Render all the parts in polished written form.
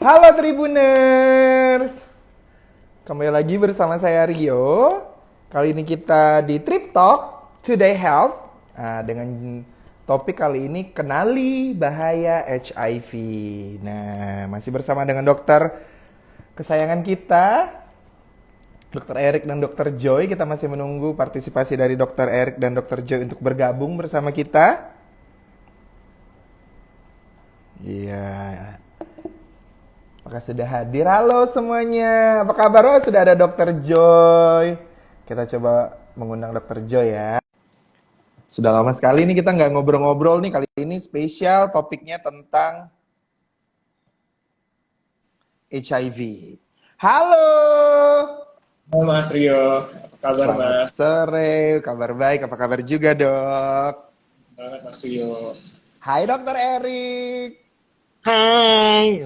Halo Tribuners, kembali lagi bersama saya Rio. Kali ini kita di Trip Talk Today Health. Dengan topik kali ini kenali bahaya HIV. Nah, masih bersama dengan dokter kesayangan kita, Dokter Erik dan Dokter Joy. Kita masih menunggu partisipasi dari Dokter Erik dan Dokter Joy untuk bergabung bersama kita. Iya. Apakah sudah hadir? Halo semuanya. Apa kabar? Oh, sudah ada Dokter Joy. Kita coba mengundang Dokter Joy ya. Sudah lama sekali nih kita nggak ngobrol-ngobrol nih. Kali ini spesial topiknya tentang HIV. Halo. Halo Mas Rio, apa kabar Selamat Mas? sore. Kabar baik. Apa kabar juga, Dok? Banget Mas Rio. Hai Dokter Erik. Hai.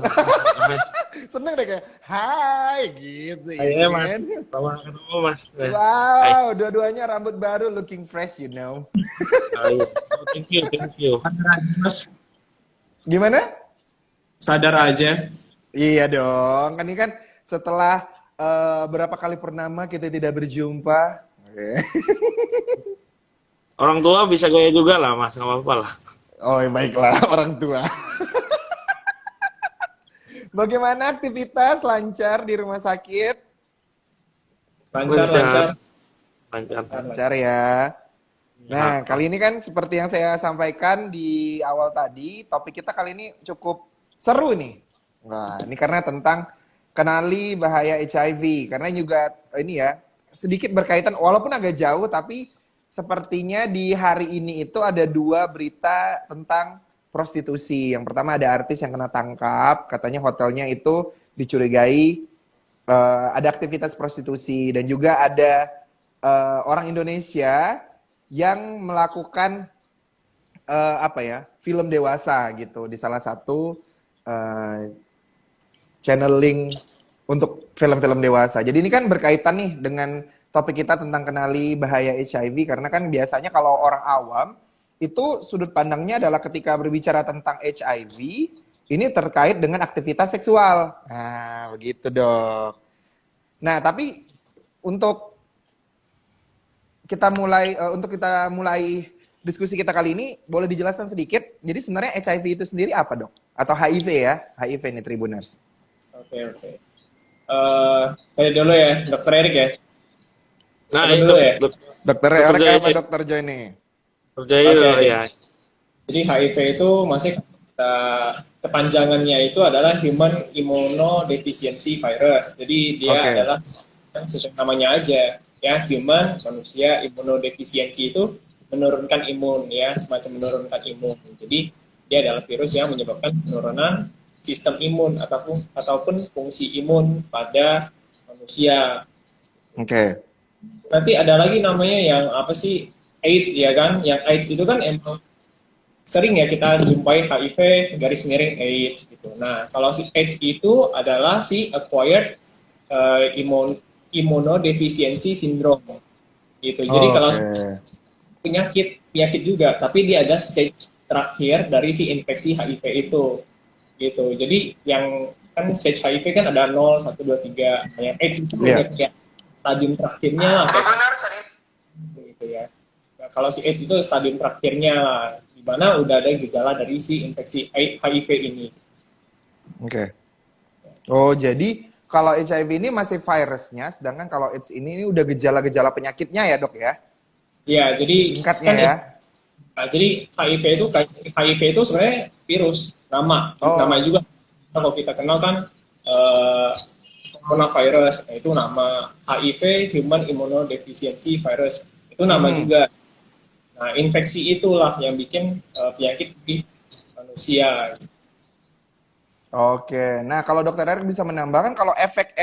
Seneng deh kayak hai gitu ya Ayo Mas, kan? lama ketemu Mas. Hai. Wow, dua-duanya rambut baru, looking fresh, you know. Ayo. Oh, thank you, thank you. Mas, Gimana? sadar aja. Iya dong, kan ini kan setelah berapa kali purnama kita tidak berjumpa. Oke. Orang tua bisa gaya juga lah Mas, nggak apa-apa lah. Oh, baiklah orang tua. Bagaimana aktivitas lancar di rumah sakit? Lancar. Lancar. Lancar ya. Nah, kali ini kan seperti yang saya sampaikan di awal tadi, topik kita kali ini cukup seru nih. Wah, ini karena tentang kenali bahaya HIV. Karena juga ini ya, sedikit berkaitan, walaupun agak jauh, tapi sepertinya di hari ini itu ada dua berita tentang prostitusi. Yang pertama ada artis yang kena tangkap, katanya hotelnya itu dicurigai ada aktivitas prostitusi. Dan juga ada orang Indonesia yang melakukan film dewasa gitu di salah satu channeling untuk film-film dewasa. Jadi ini kan berkaitan nih dengan topik kita tentang kenali bahaya HIV, karena kan biasanya kalau orang awam itu sudut pandangnya adalah ketika berbicara tentang HIV ini terkait dengan aktivitas seksual. Nah, begitu dok. Nah, tapi untuk kita mulai diskusi kita kali ini, boleh dijelaskan sedikit. Jadi sebenarnya HIV itu sendiri apa dok? Atau HIV ya? HIV nih Tribuners. Oke. Saya dulu ya, Dokter Erik ya. Nah, Apa dulu ya? Dokter Dokter Erik Joy. apa Dokter Joy nih? Kerjain Oke. ya. Jadi HIV itu masih kepanjangannya itu adalah Human Immunodeficiency Virus. Jadi dia Oke. adalah sesuai namanya aja ya, human, manusia, immunodeficiency itu menurunkan imun ya, semacam menurunkan imun. Jadi dia adalah virus yang menyebabkan penurunan sistem imun ataupun fungsi imun pada manusia. Oke. Nanti ada lagi namanya yang apa sih, AIDS ya kan? Yang AIDS itu kan emang sering ya kita jumpai HIV garis miring AIDS gitu. Nah, kalau si AIDS itu adalah si acquired immunodeficiency syndrome gitu. Jadi kalau penyakit juga, tapi dia ada stage terakhir dari si infeksi HIV itu gitu. Jadi yang kan stage HIV kan ada 0, 1, 2, 3. Yang AIDS itu kayak stadium terakhirnya lah gitu ya. Nah, kalau si AIDS itu stadium terakhirnya lah, di mana udah ada gejala dari si infeksi HIV ini. Oke. Oh, jadi kalau HIV ini masih virusnya, sedangkan kalau AIDS ini udah gejala-gejala penyakitnya ya dok ya? Ya, jadi Singkatnya kan ya. Nah, jadi HIV itu sebenarnya virus, nama juga. Kalau kita kenal kan coronavirus, itu nama. HIV, Human Immunodeficiency Virus, itu nama juga. Nah, infeksi itulah yang bikin penyakit di manusia. Oke, nah kalau dokter Erik bisa menambahkan kalau efek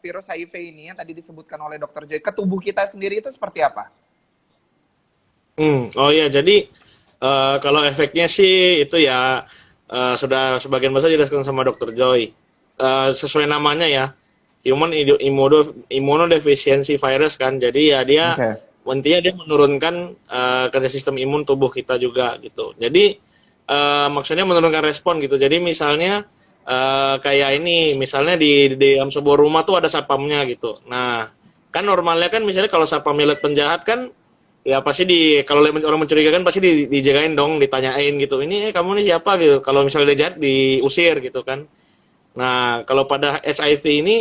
virus HIV ini yang tadi disebutkan oleh dokter Joy ke tubuh kita sendiri itu seperti apa? Oh ya, jadi kalau efeknya sih itu ya sudah sebagian besar dijelaskan sama Dokter Joy. Sesuai namanya ya, Human Immunodeficiency Virus kan. Jadi ya dia intinya dia menurunkan kerja sistem imun tubuh kita juga gitu. Jadi maksudnya menurunkan respon gitu. Jadi misalnya kayak ini misalnya di dalam sebuah rumah tuh ada satpamnya gitu. Nah, kan normalnya kan misalnya kalau satpamnya lihat penjahat kan ya pasti kalau lihat orang mencurigakan pasti dijagain dong, ditanyain gitu. Ini kamu nih siapa gitu. Kalau misalnya dia jahat diusir gitu kan. Nah, kalau pada HIV ini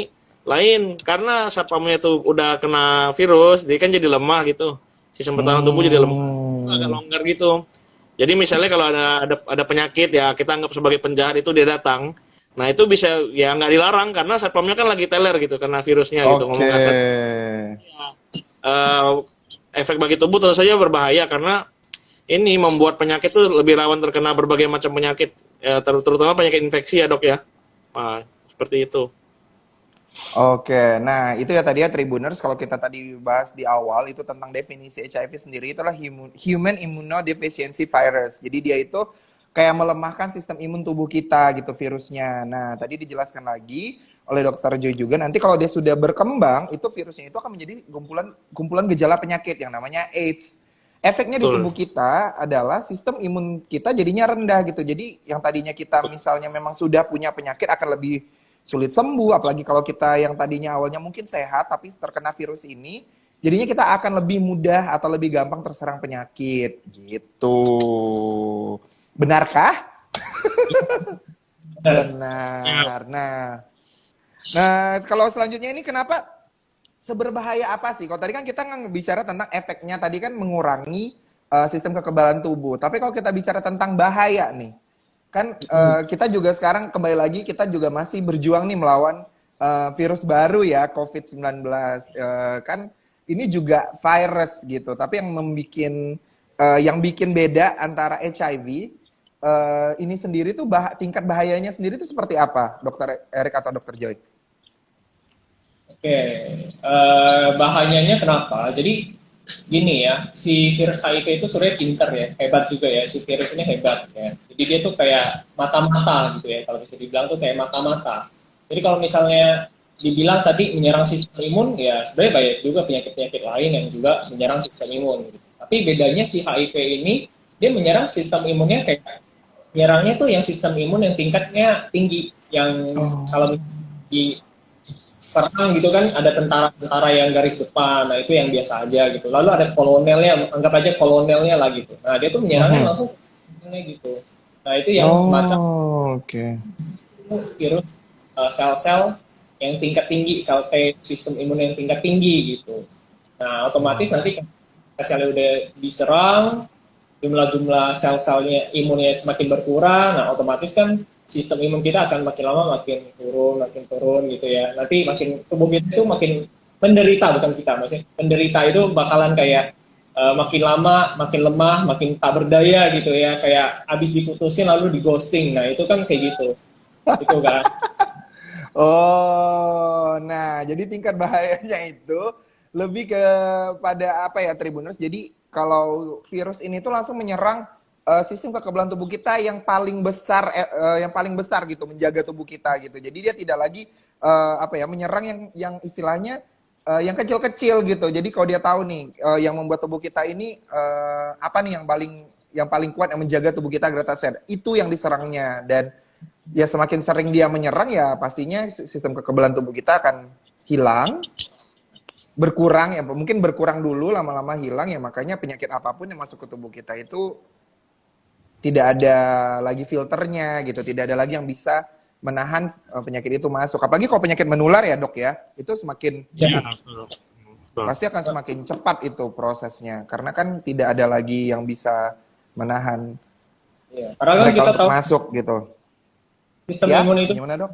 lain karena satpamnya tuh udah kena virus, dia kan jadi lemah gitu. Sistem pertahanan tubuh jadi lemah, agak longgar gitu. Jadi misalnya kalau ada penyakit ya kita anggap sebagai penjahat itu dia datang. Nah, itu bisa ya nggak dilarang karena satpamnya kan lagi teler gitu karena virusnya gitu ngomong Oke. kasar. Eh, efek bagi tubuh tentu saja berbahaya karena ini membuat penyakit tuh lebih rawan terkena berbagai macam penyakit, ya, terutama penyakit infeksi ya dok ya. Nah, seperti itu. Oke, nah itu ya tadi ya Tribuners, kalau kita tadi bahas di awal itu tentang definisi HIV sendiri itulah Human Immunodeficiency Virus. Jadi dia itu kayak melemahkan sistem imun tubuh kita gitu virusnya. Nah tadi dijelaskan lagi oleh Dokter Joy juga nanti kalau dia sudah berkembang itu virusnya itu akan menjadi kumpulan gejala penyakit yang namanya AIDS. Efeknya di Betul. tubuh kita adalah sistem imun kita jadinya rendah gitu. Jadi yang tadinya kita misalnya memang sudah punya penyakit akan lebih sulit sembuh, apalagi kalau kita yang tadinya awalnya mungkin sehat tapi terkena virus ini, jadinya kita akan lebih mudah atau lebih gampang terserang penyakit gitu. Benarkah? Benar. Nah, kalau selanjutnya ini kenapa seberbahaya apa sih? Kalau tadi kan kita bicara tentang efeknya tadi kan mengurangi sistem kekebalan tubuh. Tapi kalau kita bicara tentang bahaya nih, kan kita juga sekarang kembali lagi kita juga masih berjuang nih melawan virus baru ya COVID-19. Kan ini juga virus gitu, tapi yang bikin beda antara HIV ini sendiri tuh tingkat bahayanya sendiri tuh seperti apa, Dokter Erik atau Dokter Joy? Oke, bahayanya kenapa? Jadi gini ya, si virus HIV itu sebenarnya pinter ya, hebat juga ya, si virus ini hebat ya. Jadi dia tuh kayak mata-mata gitu ya, kalau bisa dibilang tuh kayak mata-mata. Jadi kalau misalnya dibilang tadi menyerang sistem imun, ya sebenarnya banyak juga penyakit-penyakit lain yang juga menyerang sistem imun. Gitu. Tapi bedanya si HIV ini, dia menyerang sistem imunnya kayak, menyerangnya tuh yang sistem imun yang tingkatnya tinggi, yang kalau di perang gitu kan ada tentara-tentara yang garis depan, nah itu yang biasa aja gitu. Lalu ada kolonelnya, anggap aja kolonelnya lah gitu. Nah dia tuh menyerangnya langsung gitu. Nah itu yang semacam virus sel-sel yang tingkat tinggi, sel T, sistem imun yang tingkat tinggi gitu. Nah otomatis nanti selnya udah diserang, jumlah sel-selnya imunnya semakin berkurang, nah otomatis kan sistem imun kita akan makin lama makin turun gitu ya. Nanti makin tubuh kita itu makin menderita, bukan kita, maksudnya menderita itu bakalan kayak makin lama makin lemah, makin tak berdaya gitu ya, kayak abis diputusin lalu di ghosting. Nah itu kan kayak gitu, itu kan. Oh, nah jadi tingkat bahayanya itu lebih kepada apa ya Tribuners? Jadi kalau virus ini tuh langsung menyerang sistem kekebalan tubuh kita yang paling besar gitu, menjaga tubuh kita gitu. Jadi dia tidak lagi menyerang yang istilahnya yang kecil-kecil gitu. Jadi kalau dia tahu nih yang membuat tubuh kita ini apa nih yang paling kuat yang menjaga tubuh kita agar tetap sehat, itu yang diserangnya. Dan ya semakin sering dia menyerang ya pastinya sistem kekebalan tubuh kita akan hilang, berkurang ya, mungkin berkurang dulu, lama-lama hilang ya. Makanya penyakit apapun yang masuk ke tubuh kita itu tidak ada lagi filternya gitu, tidak ada lagi yang bisa menahan penyakit itu masuk. Apalagi kalau penyakit menular ya dok ya, itu semakin pasti akan semakin cepat itu prosesnya, karena kan tidak ada lagi yang bisa menahan Karena kita tahu masuk gitu. Sistem ya, imun itu gimana dok?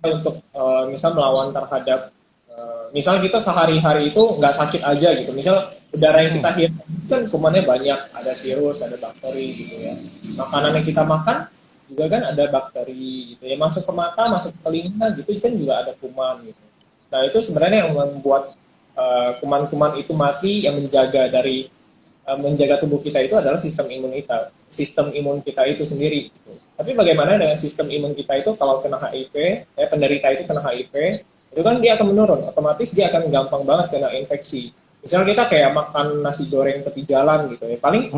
Untuk misal melawan terhadap misal kita sehari-hari itu nggak sakit aja gitu, misal udara yang kita hirup kan kumannya banyak, ada virus, ada bakteri gitu ya. Makanan yang kita makan juga kan ada bakteri gitu ya, masuk ke mata, masuk ke telinga gitu kan juga ada kuman gitu. Nah itu sebenarnya yang membuat kuman-kuman itu mati, yang menjaga tubuh kita itu adalah sistem imun kita itu sendiri gitu. Tapi bagaimana dengan sistem imun kita itu kalau kena HIV, penderita itu kena HIV, itu kan dia akan menurun, otomatis dia akan gampang banget kena infeksi. Misalnya kita kayak makan nasi goreng tepi jalan gitu ya, paling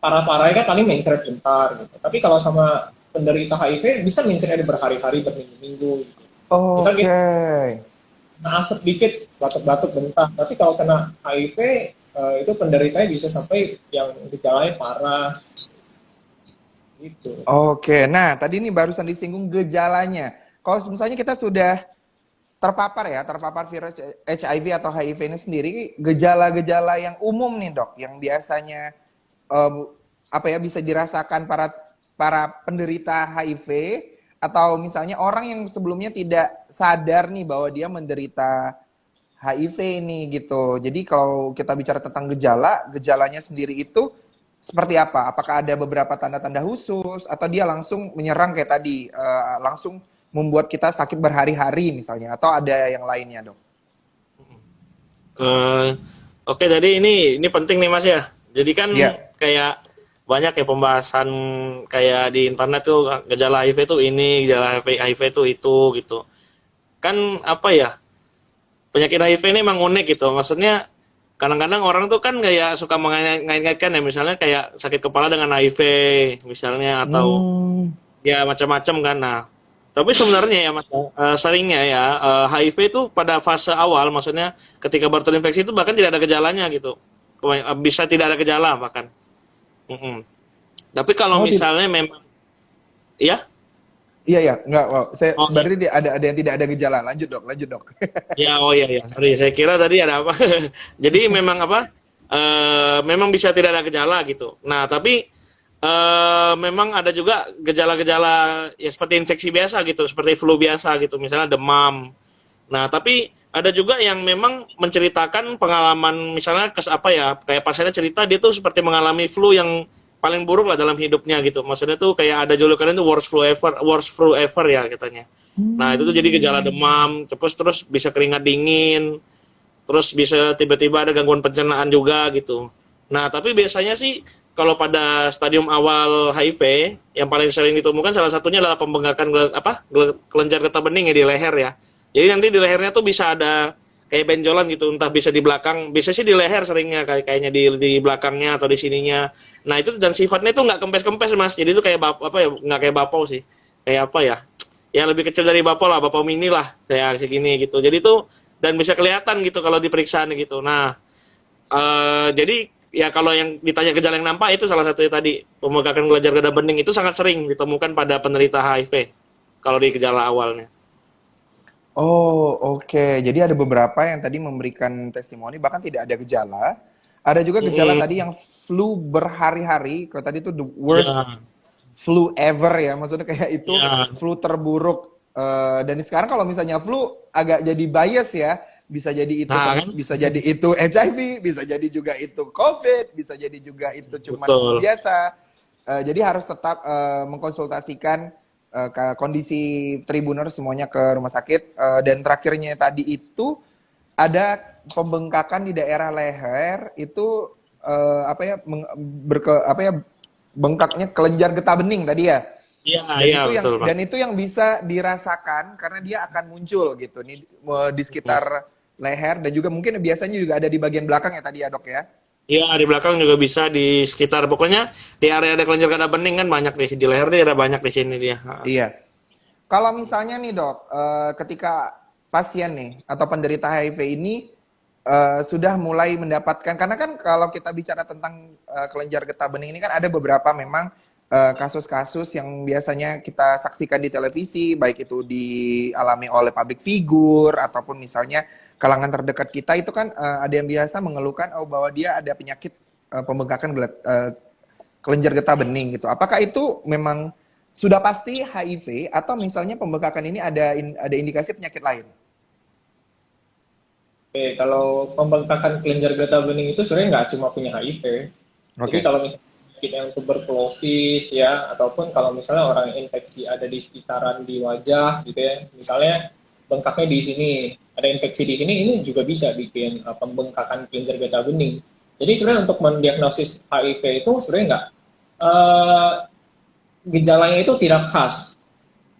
parah-parahnya kan paling mencret bentar gitu. Tapi kalau sama penderita HIV bisa mencari berhari-hari, berminggu-minggu. Gitu. Misalnya Oke. kena asap dikit, batuk-batuk bentar. Tapi kalau kena HIV, itu penderitanya bisa sampai yang gejalanya parah. Gitu. Oke. Nah, tadi ini barusan disinggung gejalanya. Kalau misalnya kita sudah terpapar virus HIV atau HIV ini sendiri, gejala-gejala yang umum nih dok, yang biasanya bisa dirasakan para penderita HIV atau misalnya orang yang sebelumnya tidak sadar nih bahwa dia menderita HIV ini gitu. Jadi kalau kita bicara tentang gejalanya sendiri itu seperti apa? Apakah ada beberapa tanda-tanda khusus atau dia langsung menyerang kayak tadi, langsung membuat kita sakit berhari-hari misalnya, atau ada yang lainnya dok? Oke, jadi ini penting nih Mas ya. Jadi kan kayak banyak ya pembahasan kayak di internet tuh gejala HIV tuh ini, gejala HIV tuh itu gitu. Kan apa ya? Penyakit HIV ini emang unik gitu. Maksudnya kadang-kadang orang tuh kan kayak suka mengait-ngaitkan ya, misalnya kayak sakit kepala dengan HIV misalnya, atau ya macam-macam kan. Nah, tapi sebenarnya ya Mas, seringnya ya HIV itu pada fase awal, maksudnya ketika baru terinfeksi itu bahkan tidak ada gejalanya gitu. Bisa tidak ada gejala bahkan. Tapi kalau misalnya memang ya Iya, enggak, wow. Berarti ada yang tidak ada gejala. Lanjut dok. ya, iya. Sorry, saya kira tadi ada apa. Jadi memang memang bisa tidak ada gejala gitu. Nah, tapi memang ada juga gejala-gejala ya seperti infeksi biasa gitu, seperti flu biasa gitu, misalnya demam. Nah, tapi ada juga yang memang menceritakan pengalaman, misalnya kayak pasiennya cerita dia tuh seperti mengalami flu yang paling buruk lah dalam hidupnya gitu. Maksudnya tuh kayak ada julukannya itu worst flu ever ya katanya. Nah, itu tuh jadi gejala demam, terus bisa keringat dingin, terus bisa tiba-tiba ada gangguan pencernaan juga gitu. Nah, tapi biasanya sih kalau pada stadium awal HIV yang paling sering ditemukan salah satunya adalah pembengkakan kelenjar getah bening ya di leher ya. Jadi nanti di lehernya tuh bisa ada kayak benjolan gitu, entah bisa di belakang, bisa sih di leher seringnya kayaknya di belakangnya atau di sininya. Nah, itu dan sifatnya itu nggak kempes-kempes Mas. Jadi itu kayak nggak kayak bapau sih. Kayak apa ya? Ya lebih kecil dari bapau lah, bapau mini lah, kayak segini gitu. Jadi itu dan bisa kelihatan gitu kalau diperiksaan gitu. Nah, jadi ya kalau yang ditanya gejala yang nampak itu salah satunya tadi pembengkakan kelenjar getah bening itu sangat sering ditemukan pada penderita HIV kalau di gejala awalnya. Oh, oke. Jadi ada beberapa yang tadi memberikan testimoni bahkan tidak ada gejala. Ada juga gejala tadi yang flu berhari-hari. Kalau tadi itu the worst flu ever ya. Maksudnya kayak itu flu terburuk. Dan sekarang kalau misalnya flu agak jadi bias ya. Bisa jadi itu bisa jadi itu HIV, bisa jadi juga itu COVID, bisa jadi juga itu cuma flu biasa. Jadi harus tetap mengkonsultasikan kondisi Tribuners semuanya ke rumah sakit. Dan terakhirnya tadi itu ada pembengkakan di daerah leher itu bengkaknya kelenjar getah bening tadi ya. Iya, betul. Dan itu yang bisa dirasakan karena dia akan muncul gitu nih di sekitar leher, dan juga mungkin biasanya juga ada di bagian belakang ya tadi ya dok ya. Iya, di belakang juga bisa, di sekitar, pokoknya di area ada kelenjar getah bening kan banyak di leher dia, ada banyak di sini dia. Iya. Kalau misalnya nih dok, ketika pasien nih atau penderita HIV ini sudah mulai mendapatkan, karena kan kalau kita bicara tentang kelenjar getah bening ini kan ada beberapa memang kasus-kasus yang biasanya kita saksikan di televisi, baik itu dialami oleh public figure ataupun misalnya kalangan terdekat kita itu kan ada yang biasa mengeluhkan bahwa dia ada penyakit pembengkakan kelenjar getah bening gitu. Apakah itu memang sudah pasti HIV atau misalnya pembengkakan ini ada indikasi penyakit lain? Oke, kalau pembengkakan kelenjar getah bening itu sebenarnya nggak cuma punya HIV. Jadi kalau misalnya yang tuberkulosis ya, ataupun kalau misalnya orang infeksi ada di sekitaran di wajah gitu ya, misalnya bengkaknya di sini, ada infeksi di sini, ini juga bisa bikin pembengkakan kelenjar getah bening. Jadi sebenarnya untuk mendiagnosis HIV itu sebenarnya nggak gejalanya itu tidak khas,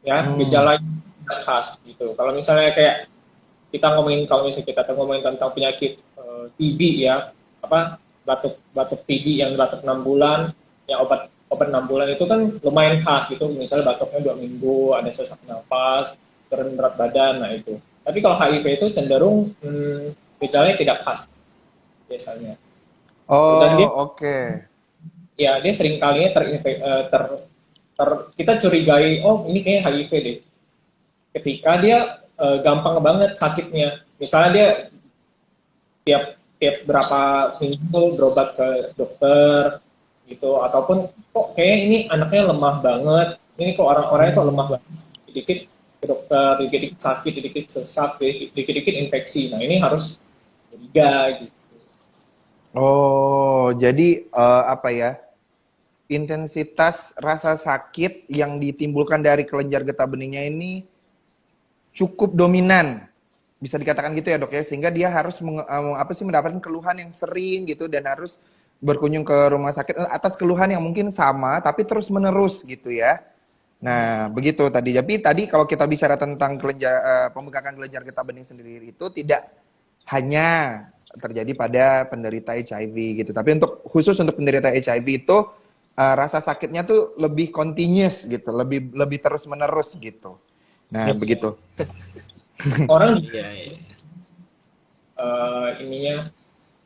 ya gejalanya tidak khas gitu. Kalau misalnya kayak kalau misalnya kita ngomongin tentang penyakit TB ya, batuk TB yang batuk 6 bulan, yang obat 6 bulan itu kan lumayan khas gitu, misalnya batuknya 2 minggu, ada sesak nafas, turun berat badan, nah itu. Tapi kalau HIV itu cenderung gejalanya tidak khas biasanya. Dan dia Oh, oke. ya dia sering kalinya kita curigai, oh ini kayak HIV deh. Ketika dia gampang banget sakitnya. Misalnya dia tiap tiap berapa minggu berobat ke dokter gitu, ataupun kok kayak ini anaknya lemah banget, ini kok orang-orangnya kok lemah banget, dikit ke dokter, dikit-dikit sakit, dikit-dikit sesak, dikit-dikit infeksi. Nah ini harus curiga gitu. Oh, jadi apa ya? Intensitas rasa sakit yang ditimbulkan dari kelenjar getah benihnya ini cukup dominan. Bisa dikatakan gitu ya, Dok ya, sehingga dia harus mendapatkan keluhan yang sering gitu dan harus berkunjung ke rumah sakit atas keluhan yang mungkin sama tapi terus-menerus gitu ya. Nah, begitu tadi. Tapi tadi kalau kita bicara tentang pembengkakan kelenjar getah bening sendiri itu tidak hanya terjadi pada penderita HIV gitu. Tapi khusus untuk penderita HIV itu rasa sakitnya tuh lebih continuous gitu, lebih terus-menerus gitu. Nah, Yes. begitu. Orang Iya, iya. ininya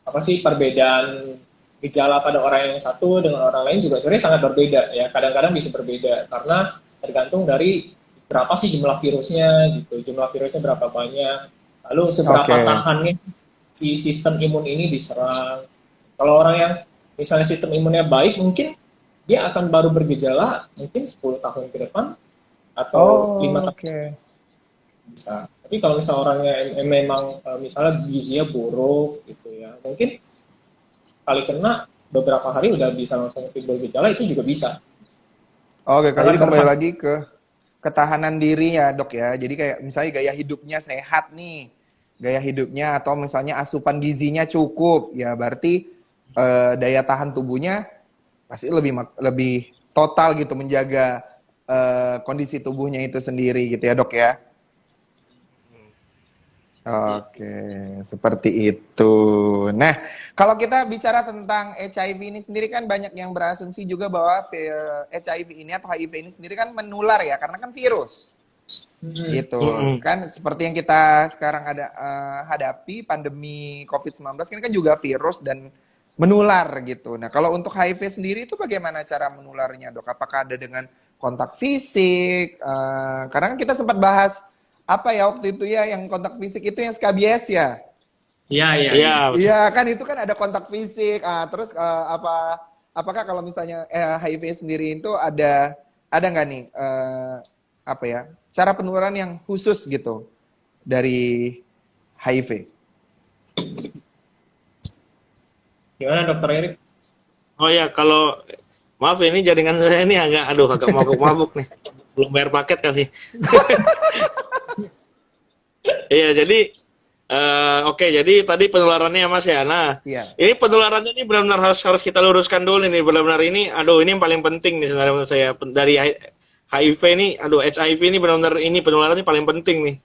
apa sih, perbedaan gejala pada orang yang satu dengan orang lain juga sebenarnya sangat berbeda ya. Kadang-kadang bisa berbeda karena tergantung dari berapa sih jumlah virusnya gitu, jumlah virusnya berapa banyak, lalu seberapa Oke. tahannya si sistem imun ini diserang. Kalau orang yang misalnya sistem imunnya baik, mungkin dia akan baru bergejala mungkin 10 tahun ke depan atau 5 tahun Oke. bisa. Tapi kalau misalnya orangnya memang misalnya gizinya buruk gitu ya, mungkin sekali kena beberapa hari udah bisa langsung timbul gejala, itu juga bisa. Oke, Kak, jadi Sangat kembali berfaktor. lagi ke ketahanan diri ya, Dok ya. Jadi kayak misalnya gaya hidupnya sehat nih. Gaya hidupnya atau misalnya asupan gizinya cukup, ya berarti daya tahan tubuhnya pasti lebih total gitu menjaga kondisi tubuhnya itu sendiri gitu ya, Dok ya. Oke, seperti itu. Nah, kalau kita bicara tentang HIV ini sendiri kan banyak yang berasumsi juga bahwa HIV ini atau HIV ini sendiri kan menular ya, karena kan virus. Gitu. Mm-mm. Kan seperti yang kita sekarang hadapi pandemi COVID-19 ini kan juga virus dan menular gitu. Nah, kalau untuk HIV sendiri itu bagaimana cara menularnya, Dok? Apakah ada dengan kontak fisik? Karena kan kita sempat bahas apa ya waktu itu ya yang kontak fisik itu yang SKBS ya. Iya, iya, Iya, iya. betul. Iya kan itu kan ada kontak fisik. Terus apakah kalau misalnya HIV sendiri itu ada nggak nih apa ya cara penularan yang khusus gitu dari HIV? Gimana Dokter Erik? Oh ya, kalau maaf ini jaringan saya ini agak mabuk-mabuk nih. Belum bayar paket kali. Iya, jadi oke, jadi tadi penularannya ya, Mas ya. Nah, Iya. ini penularannya ini benar-benar harus kita luruskan dulu nih. Benar-benar ini, ini yang paling penting nih sebenarnya menurut saya. Dari HIV ini, HIV ini benar-benar ini penularannya paling penting nih.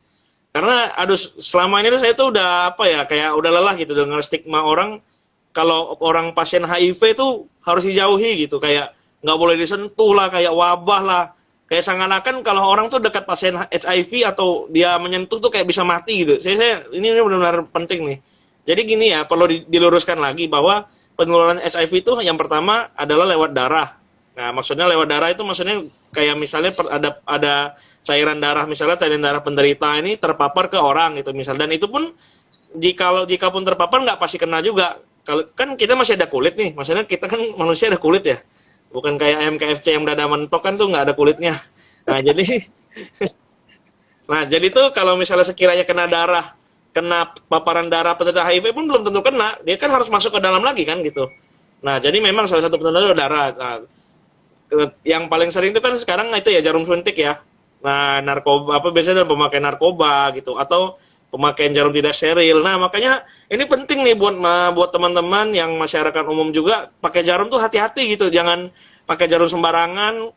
Karena selama ini tuh saya tuh udah apa ya, kayak udah lelah gitu dengan stigma orang kalau orang pasien HIV itu harus dijauhi gitu, kayak nggak boleh disentuh lah, kayak wabah lah. Kayak seakan-akan kalau orang tuh dekat pasien HIV atau dia menyentuh tuh kayak bisa mati gitu. Ini benar-benar penting nih. Jadi gini ya, perlu diluruskan lagi bahwa penularan HIV itu yang pertama adalah lewat darah. Nah, maksudnya lewat darah itu maksudnya kayak misalnya ada cairan darah, misalnya cairan darah penderita ini terpapar ke orang gitu misal, dan itu pun jika pun terpapar nggak pasti kena juga. Kalau kan kita masih ada kulit nih, maksudnya kita kan manusia ada kulit ya. Bukan kayak ayam KFC yang dada mentok kan tuh nggak ada kulitnya. Nah jadi tuh kalau misalnya sekiranya kena paparan darah penderita HIV pun belum tentu kena. Dia kan harus masuk ke dalam lagi kan gitu. Nah jadi memang salah satu penularan darah. Nah, yang paling sering itu kan sekarang itu ya jarum suntik ya. Nah narkoba biasanya pemakai narkoba gitu atau pemakaian jarum tidak steril. Nah makanya ini penting nih buat teman-teman yang masyarakat umum juga pakai jarum tuh hati-hati gitu, jangan pakai jarum sembarangan,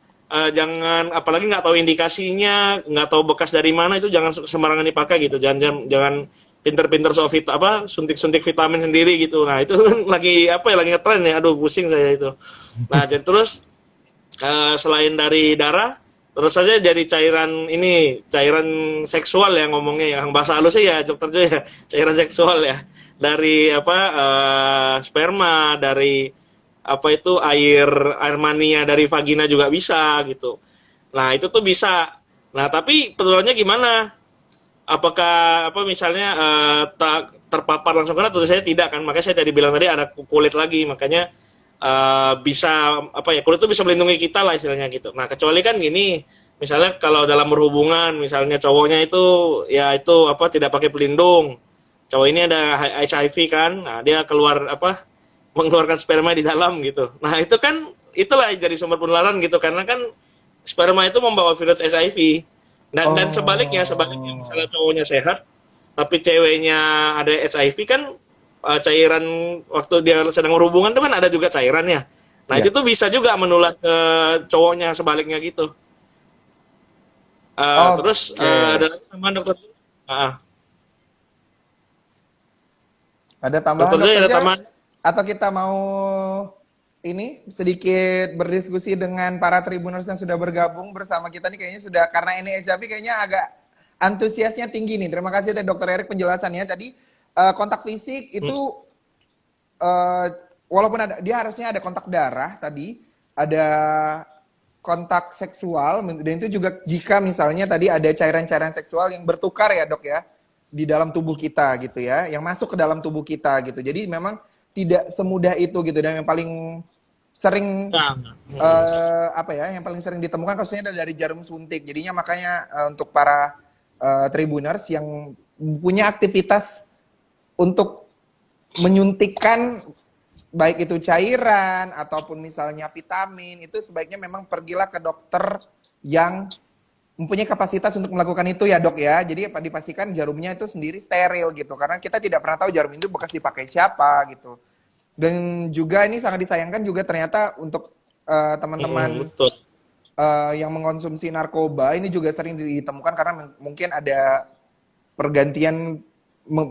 jangan apalagi nggak tahu indikasinya, nggak tahu bekas dari mana, itu jangan sembarangan dipakai gitu, jangan pinter-pinter soal suntik-suntik vitamin sendiri gitu. Nah itu kan lagi ngetren ya, aduh pusing saya itu. Nah jadi terus selain dari darah, terus saja jadi cairan seksual ya ngomongnya, yang bahasa halusnya ya dokter Jo ya, cairan seksual ya, dari apa sperma, dari apa itu air mania dari vagina juga bisa gitu. Nah itu tuh bisa. Nah tapi penularannya gimana? Apakah apa misalnya terpapar langsung kena? Tentu saya tidak kan, makanya saya tadi bilang tadi ada kulit lagi, makanya bisa apa ya, kulit itu bisa melindungi kita lah istilahnya gitu. Nah kecuali kan gini, misalnya kalau dalam berhubungan, misalnya cowoknya itu ya itu apa tidak pakai pelindung, cowok ini ada HIV kan, nah dia keluar apa mengeluarkan sperma di dalam gitu. Nah itu kan itulah jadi sumber penularan gitu, karena kan sperma itu membawa virus HIV. Dan sebaliknya Oh, misalnya cowoknya sehat tapi ceweknya ada HIV kan, cairan waktu dia sedang berhubungan itu kan ada juga cairannya. Nah ya. itu tuh bisa juga menular ke cowoknya sebaliknya gitu. Terus Oke. ada lagi tambahan dokter. Ah, Ada tambahan dokter Joy dokter ada Joy? tambahan? Atau kita mau ini sedikit berdiskusi dengan para tribuners yang sudah bergabung bersama kita nih, kayaknya sudah, karena ini HIV kayaknya agak antusiasnya tinggi nih. Terima kasih tadi dokter Erik penjelasannya tadi. Kontak fisik itu Hmm, eh, walaupun ada, dia harusnya ada kontak darah tadi, ada kontak seksual, dan itu juga jika misalnya tadi ada cairan-cairan seksual yang bertukar ya dok ya, di dalam tubuh kita gitu ya, yang masuk ke dalam tubuh kita gitu. Jadi memang tidak semudah itu gitu, dan yang paling sering nah, hmm, apa ya, yang paling sering ditemukan kasusnya adalah dari jarum suntik. Jadinya makanya untuk para tribuners yang punya aktivitas untuk menyuntikkan baik itu cairan ataupun misalnya vitamin, itu sebaiknya memang pergilah ke dokter yang mempunyai kapasitas untuk melakukan itu ya dok ya. Jadi dipastikan jarumnya itu sendiri steril gitu, karena kita tidak pernah tahu jarum itu bekas dipakai siapa gitu. Dan juga ini sangat disayangkan juga ternyata untuk teman-teman betul. yang mengkonsumsi narkoba ini juga sering ditemukan karena mungkin ada pergantian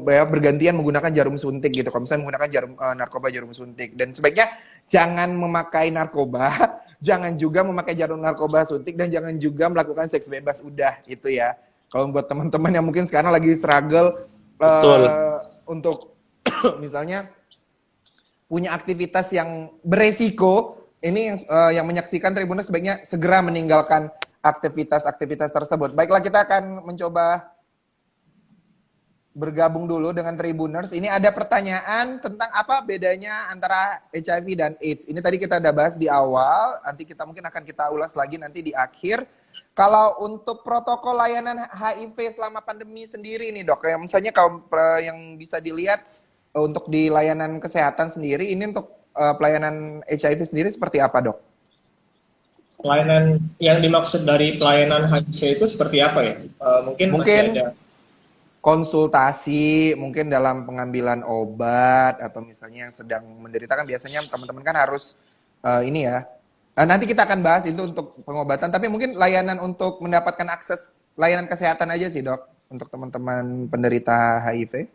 ya, bergantian menggunakan jarum suntik gitu. Kalau misalnya menggunakan narkoba jarum suntik, dan sebaiknya jangan memakai narkoba, jangan juga memakai jarum narkoba suntik, dan jangan juga melakukan seks bebas, udah itu ya. Kalau buat teman-teman yang mungkin sekarang lagi struggle Betul. untuk misalnya punya aktivitas yang beresiko, ini yang menyaksikan Tribuners sebaiknya segera meninggalkan aktivitas-aktivitas tersebut. Baiklah, kita akan mencoba bergabung dulu dengan Tribuners. Ini ada pertanyaan tentang apa bedanya antara HIV dan AIDS. Ini tadi kita udah bahas di awal, nanti kita mungkin akan kita ulas lagi nanti di akhir. Kalau untuk protokol layanan HIV selama pandemi sendiri nih dok, yang misalnya kalau yang bisa dilihat untuk di layanan kesehatan sendiri, ini untuk pelayanan HIV sendiri seperti apa dok? Pelayanan yang dimaksud dari pelayanan HIV itu seperti apa ya? Mungkin masih Mungkin ada. konsultasi, mungkin dalam pengambilan obat, atau misalnya yang sedang menderita, kan biasanya teman-teman kan harus ini ya. Nanti kita akan bahas itu untuk pengobatan, tapi mungkin layanan untuk mendapatkan akses layanan kesehatan aja sih dok, untuk teman-teman penderita HIV.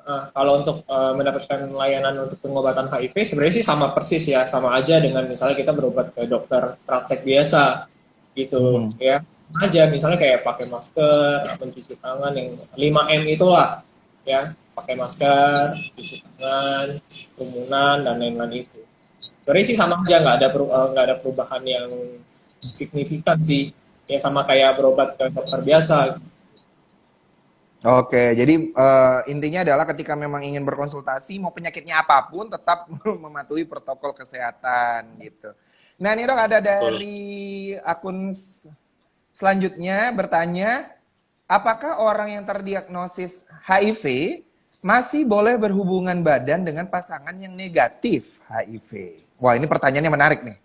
Kalau untuk mendapatkan layanan untuk pengobatan HIV sebenarnya sih sama persis ya, sama aja dengan misalnya kita berobat ke dokter praktek biasa gitu Hmm. ya. Aja misalnya kayak pakai masker, mencuci tangan yang 5M itulah ya, pakai masker, cuci tangan, kerumunan dan lain-lain itu. Sebenarnya sih sama aja, nggak ada perubahan yang signifikan sih. Ya sama kayak berobat ke dokter biasa. Oke, jadi intinya adalah ketika memang ingin berkonsultasi, mau penyakitnya apapun, tetap mematuhi protokol kesehatan gitu. Nah ini dok, ada Betul. dari akun selanjutnya bertanya, apakah orang yang terdiagnosis HIV masih boleh berhubungan badan dengan pasangan yang negatif HIV? Wah, ini pertanyaannya menarik nih.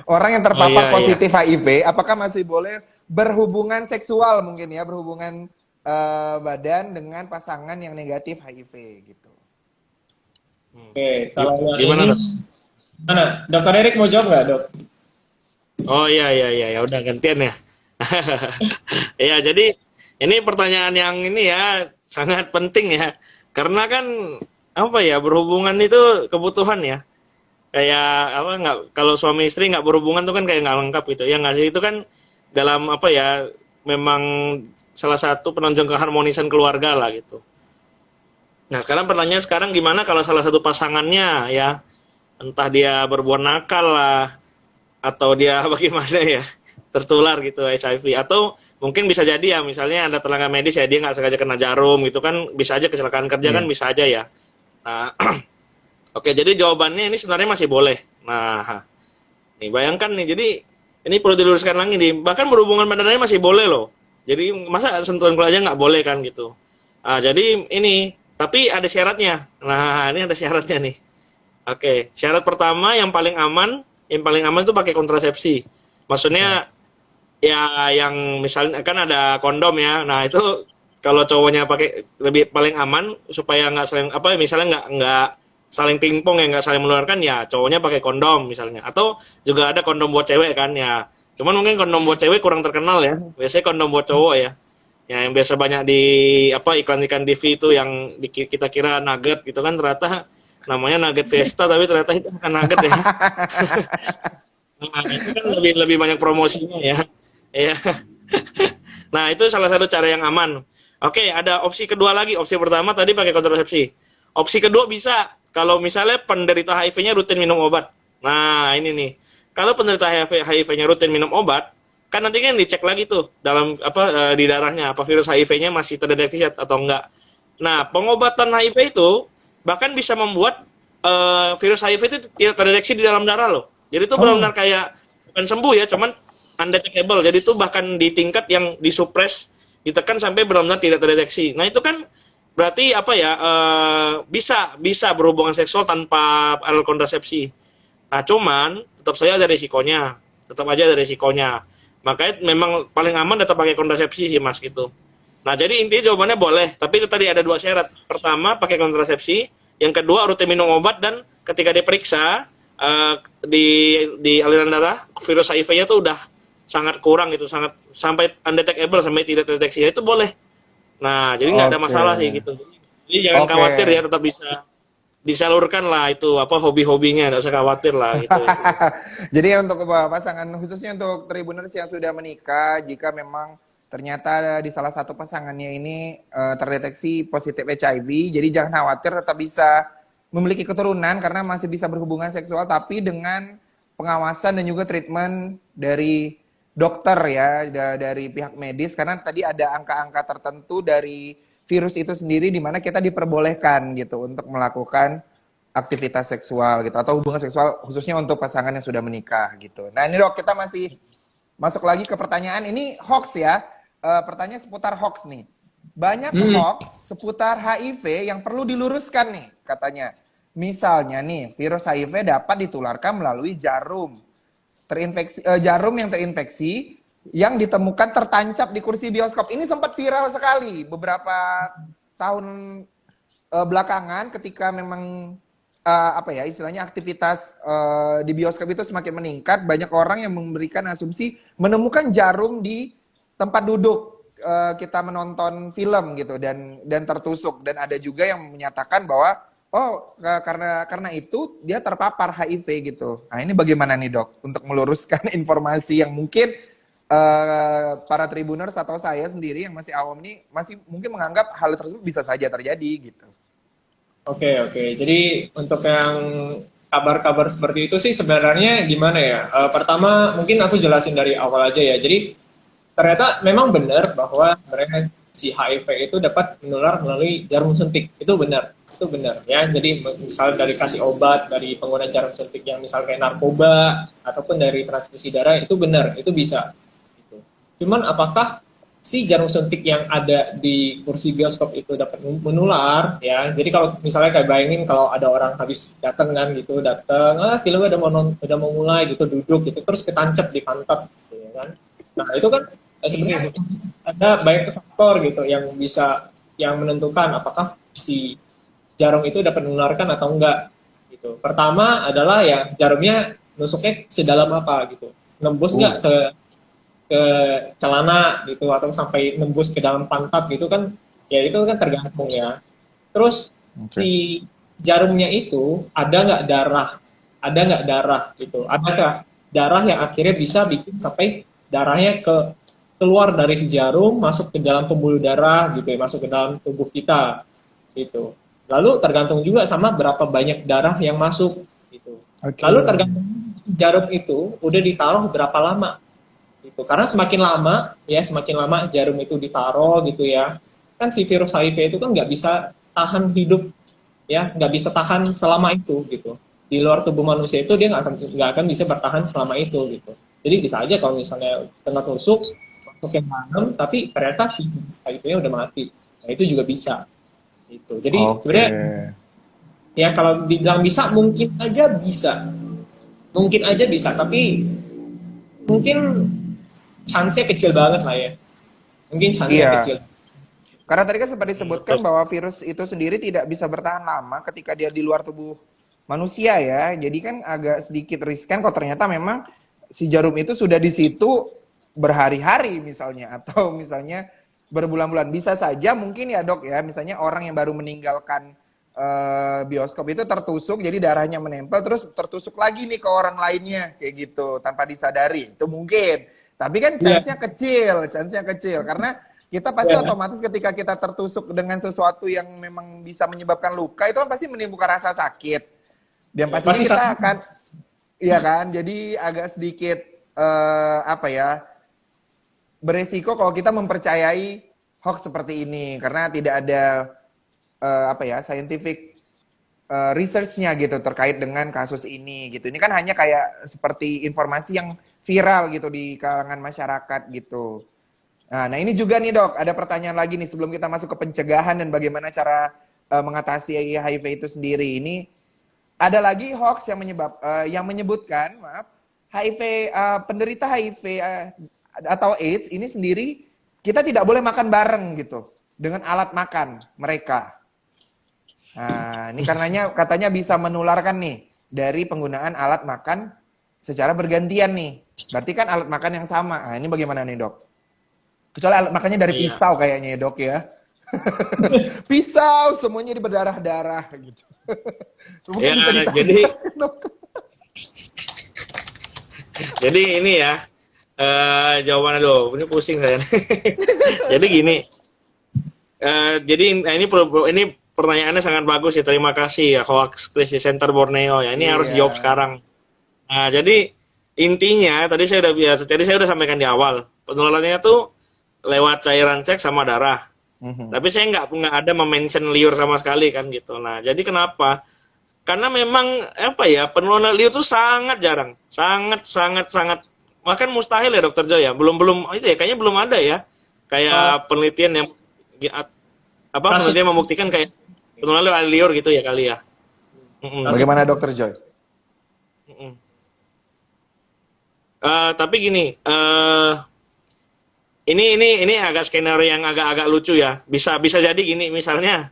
Orang yang Oh terpapar iya iya. positif HIV, apakah masih boleh berhubungan seksual mungkin ya, berhubungan badan dengan pasangan yang negatif HIV gitu? Oke, kalau yang Gimana ini dok? mana? Dokter Erik mau jawab nggak dok? Oh iya iya iya ya udah gantian ya. Ya jadi ini pertanyaan yang ini ya sangat penting ya, karena kan apa ya, berhubungan itu kebutuhan ya. kayak apa nggak, kalau suami istri nggak berhubungan tuh kan kayak nggak lengkap gitu ya nggak sih, itu kan dalam apa ya, memang salah satu penunjang keharmonisan keluarga lah gitu. Nah sekarang pertanyaan sekarang gimana kalau salah satu pasangannya ya, entah dia berbuat nakal lah atau dia bagaimana ya, tertular gitu HIV, atau mungkin bisa jadi ya misalnya ada tenaga medis ya dia nggak sengaja kena jarum gitu kan, bisa aja kecelakaan kerja kan, Iya. bisa aja ya. Nah oke, jadi jawabannya ini sebenarnya masih boleh. Nah nih bayangkan nih, jadi ini perlu diluruskan lagi nih, bahkan berhubungan badannya masih boleh loh, jadi masa sentuhan kulit aja nggak boleh kan gitu. Nah, jadi ini tapi ada syaratnya. Nah ini ada syaratnya nih. Oke, syarat pertama yang paling aman itu pakai kontrasepsi. Ya. Maksudnya ya yang misalnya kan ada kondom ya. Nah itu kalau cowoknya pakai lebih paling aman supaya nggak saling apa misalnya nggak saling pingpong ya, nggak saling menularkan ya, cowoknya pakai kondom misalnya. Atau juga ada kondom buat cewek kan ya. Cuman mungkin kondom buat cewek kurang terkenal ya. Biasanya kondom buat cowok ya. Ya yang biasa banyak di apa iklan-iklan TV itu yang kita kira nugget gitu kan, ternyata namanya nugget Fiesta tapi ternyata itu bukan nugget ya. Nah, itu kan lebih lebih banyak promosinya ya. Ya. Nah, itu salah satu cara yang aman. Oke, ada opsi kedua lagi. Opsi pertama tadi pakai kontrasepsi. Opsi kedua bisa kalau misalnya penderita HIV-nya rutin minum obat. Nah, ini nih. Kalau penderita HIV-nya rutin minum obat, kan nanti kan dicek lagi tuh dalam apa di darahnya apa virus HIV-nya masih terdeteksi atau enggak. Nah, pengobatan HIV itu bahkan bisa membuat virus HIV itu tidak terdeteksi di dalam darah loh. Jadi itu benar-benar Oh, kayak bukan sembuh ya, cuman undetectable. Jadi itu bahkan di tingkat yang disupres, ditekan sampai benar-benar tidak terdeteksi. Nah itu kan berarti apa ya, bisa bisa berhubungan seksual tanpa alat kontrasepsi. Nah cuman tetap saja ada risikonya, tetap aja ada risikonya. Makanya memang paling aman tetap pakai kontrasepsi sih mas gitu. Nah jadi intinya jawabannya boleh, tapi itu tadi ada dua syarat. Pertama pakai kontrasepsi, yang kedua rutin minum obat, dan ketika diperiksa di aliran darah virus HIV-nya tuh udah sangat kurang gitu, sangat sampai undetectable, sampai tidak terdeteksi, ya itu boleh. Nah, jadi nggak ada oke. masalah sih gitu. Jadi jangan Oke. khawatir ya, tetap bisa disalurkan lah itu apa hobi-hobinya, nggak usah khawatir lah gitu intinya. Jadi untuk pasangan khususnya untuk tribuners yang sudah menikah, jika memang ternyata di salah satu pasangannya ini terdeteksi positif HIV, jadi jangan khawatir, tetap bisa memiliki keturunan karena masih bisa berhubungan seksual, tapi dengan pengawasan dan juga treatment dari dokter ya, dari pihak medis, karena tadi ada angka-angka tertentu dari virus itu sendiri di mana kita diperbolehkan gitu untuk melakukan aktivitas seksual gitu atau hubungan seksual khususnya untuk pasangan yang sudah menikah gitu. Nah ini dok, kita masih masuk lagi ke pertanyaan, ini hoax ya. Pertanyaan seputar hoax nih. Banyak hoax seputar HIV yang perlu diluruskan nih katanya. Misalnya nih, virus HIV dapat ditularkan melalui jarum yang terinfeksi yang ditemukan tertancap di kursi bioskop. Ini sempat viral sekali beberapa tahun belakangan ketika memang apa ya istilahnya aktivitas di bioskop itu semakin meningkat, banyak orang yang memberikan asumsi menemukan jarum di tempat duduk kita menonton film gitu dan tertusuk, dan ada juga yang menyatakan bahwa oh karena itu dia terpapar HIV gitu. Nah ini bagaimana nih dok untuk meluruskan informasi yang mungkin para tribuners atau saya sendiri yang masih awam nih masih mungkin menganggap hal tersebut bisa saja terjadi gitu. Oke, oke. Jadi untuk yang kabar-kabar seperti itu sih sebenarnya gimana ya? Pertama mungkin aku jelasin dari awal aja ya. Jadi ternyata memang benar bahwa sebenarnya si HIV itu dapat menular melalui jarum suntik. Itu benar ya. Jadi misal dari kasih obat, dari pengguna jarum suntik yang misal kayak narkoba ataupun dari transfusi darah, itu benar, itu bisa. Gitu. Cuman apakah si jarum suntik yang ada di kursi bioskop itu dapat menular ya? Jadi kalau misalnya kayak bayangin kalau ada orang habis datang kan gitu, filmnya udah mau mulai gitu, duduk gitu terus ketancap di pantat gitu ya kan. Nah, itu kan sebenarnya ada banyak faktor gitu yang menentukan apakah si jarum itu dapat menularkan atau enggak gitu. Pertama adalah ya jarumnya nusuknya sedalam apa gitu. Nembus nggak ke celana gitu atau sampai nembus ke dalam pantat gitu kan, ya itu kan tergantung ya. Terus Oke. si jarumnya itu ada nggak darah ada nggak darah gitu. Adakah darah yang akhirnya bisa bikin sampai darahnya keluar dari si jarum masuk ke dalam pembuluh darah gitu ya, masuk ke dalam tubuh kita gitu. Lalu tergantung juga sama berapa banyak darah yang masuk gitu. Oke. Lalu tergantung jarum itu udah ditaruh berapa lama gitu. Karena semakin lama jarum itu ditaruh gitu ya, kan si virus HIV itu kan nggak bisa tahan hidup ya, nggak bisa tahan selama itu gitu. Di luar tubuh manusia itu dia nggak akan bisa bertahan selama itu gitu. Jadi bisa aja kalau misalnya kena tusuk masuk yang dalam, tapi ternyata si HIV-nya udah mati. Nah itu juga bisa. Gitu. Jadi Oke. sebenarnya ya kalau dibilang bisa, mungkin aja bisa, tapi mungkin chance-nya kecil banget lah ya. Mungkin chance-nya Iya. kecil. Karena tadi kan sempat disebutkan Betul. bahwa virus itu sendiri tidak bisa bertahan lama ketika dia di luar tubuh manusia ya. Jadi kan agak sedikit riskan kalau ternyata memang si jarum itu sudah di situ berhari-hari misalnya atau misalnya berbulan-bulan. Bisa saja mungkin ya dok ya, misalnya orang yang baru meninggalkan bioskop itu tertusuk jadi darahnya menempel terus tertusuk lagi nih ke orang lainnya kayak gitu tanpa disadari. Itu mungkin. Tapi kan Iya. chance-nya kecil karena kita pasti Ya. otomatis ketika kita tertusuk dengan sesuatu yang memang bisa menyebabkan luka itu kan pasti menimbulkan rasa sakit. Dan pastinya Pasti kita sakit. akan, iya kan, jadi agak sedikit apa ya, beresiko kalau kita mempercayai hoax seperti ini karena tidak ada apa ya, scientific research-nya gitu terkait dengan kasus ini gitu. Ini kan hanya kayak seperti informasi yang viral gitu di kalangan masyarakat gitu. Nah ini juga nih dok, ada pertanyaan lagi nih sebelum kita masuk ke pencegahan dan bagaimana cara mengatasi HIV itu sendiri. Ini ada lagi hoax yang menyebutkan, maaf, HIV penderita HIV atau AIDS ini sendiri kita tidak boleh makan bareng gitu dengan alat makan mereka. Nah, ini katanya bisa menularkan nih dari penggunaan alat makan secara bergantian nih. Berarti kan alat makan yang sama. Nah, ini bagaimana nih dok? Kecuali alat makannya dari Iya. pisau kayaknya ya dok ya. Pisau semuanya di berdarah-darah gitu. Mungkin Ya, bisa ditanya, jadi dok. jadi ini ya jawabannya dulu. Ini pusing saya. Jadi gini. Jadi ini pertanyaannya sangat bagus ya. Terima kasih ya Hoax Crisis Center Borneo ya. Ini harus Iya. jawab sekarang. Nah, jadi intinya tadi saya udah sampaikan di awal. Penularannya tuh lewat cairan seks sama darah. Mhm. Tapi saya nggak ada mention liur sama sekali kan gitu. Nah, jadi kenapa? Karena memang apa ya, penularan liur itu sangat jarang, sangat bahkan mustahil ya Dokter Joy ya. Belum itu ya kayaknya belum ada ya. Kayak penelitian yang penelitian membuktikan kayak penularan lewat liur gitu ya kali ya. Bagaimana dokter Joy? Tapi gini, ini agak skenario yang agak lucu ya. Bisa jadi gini, misalnya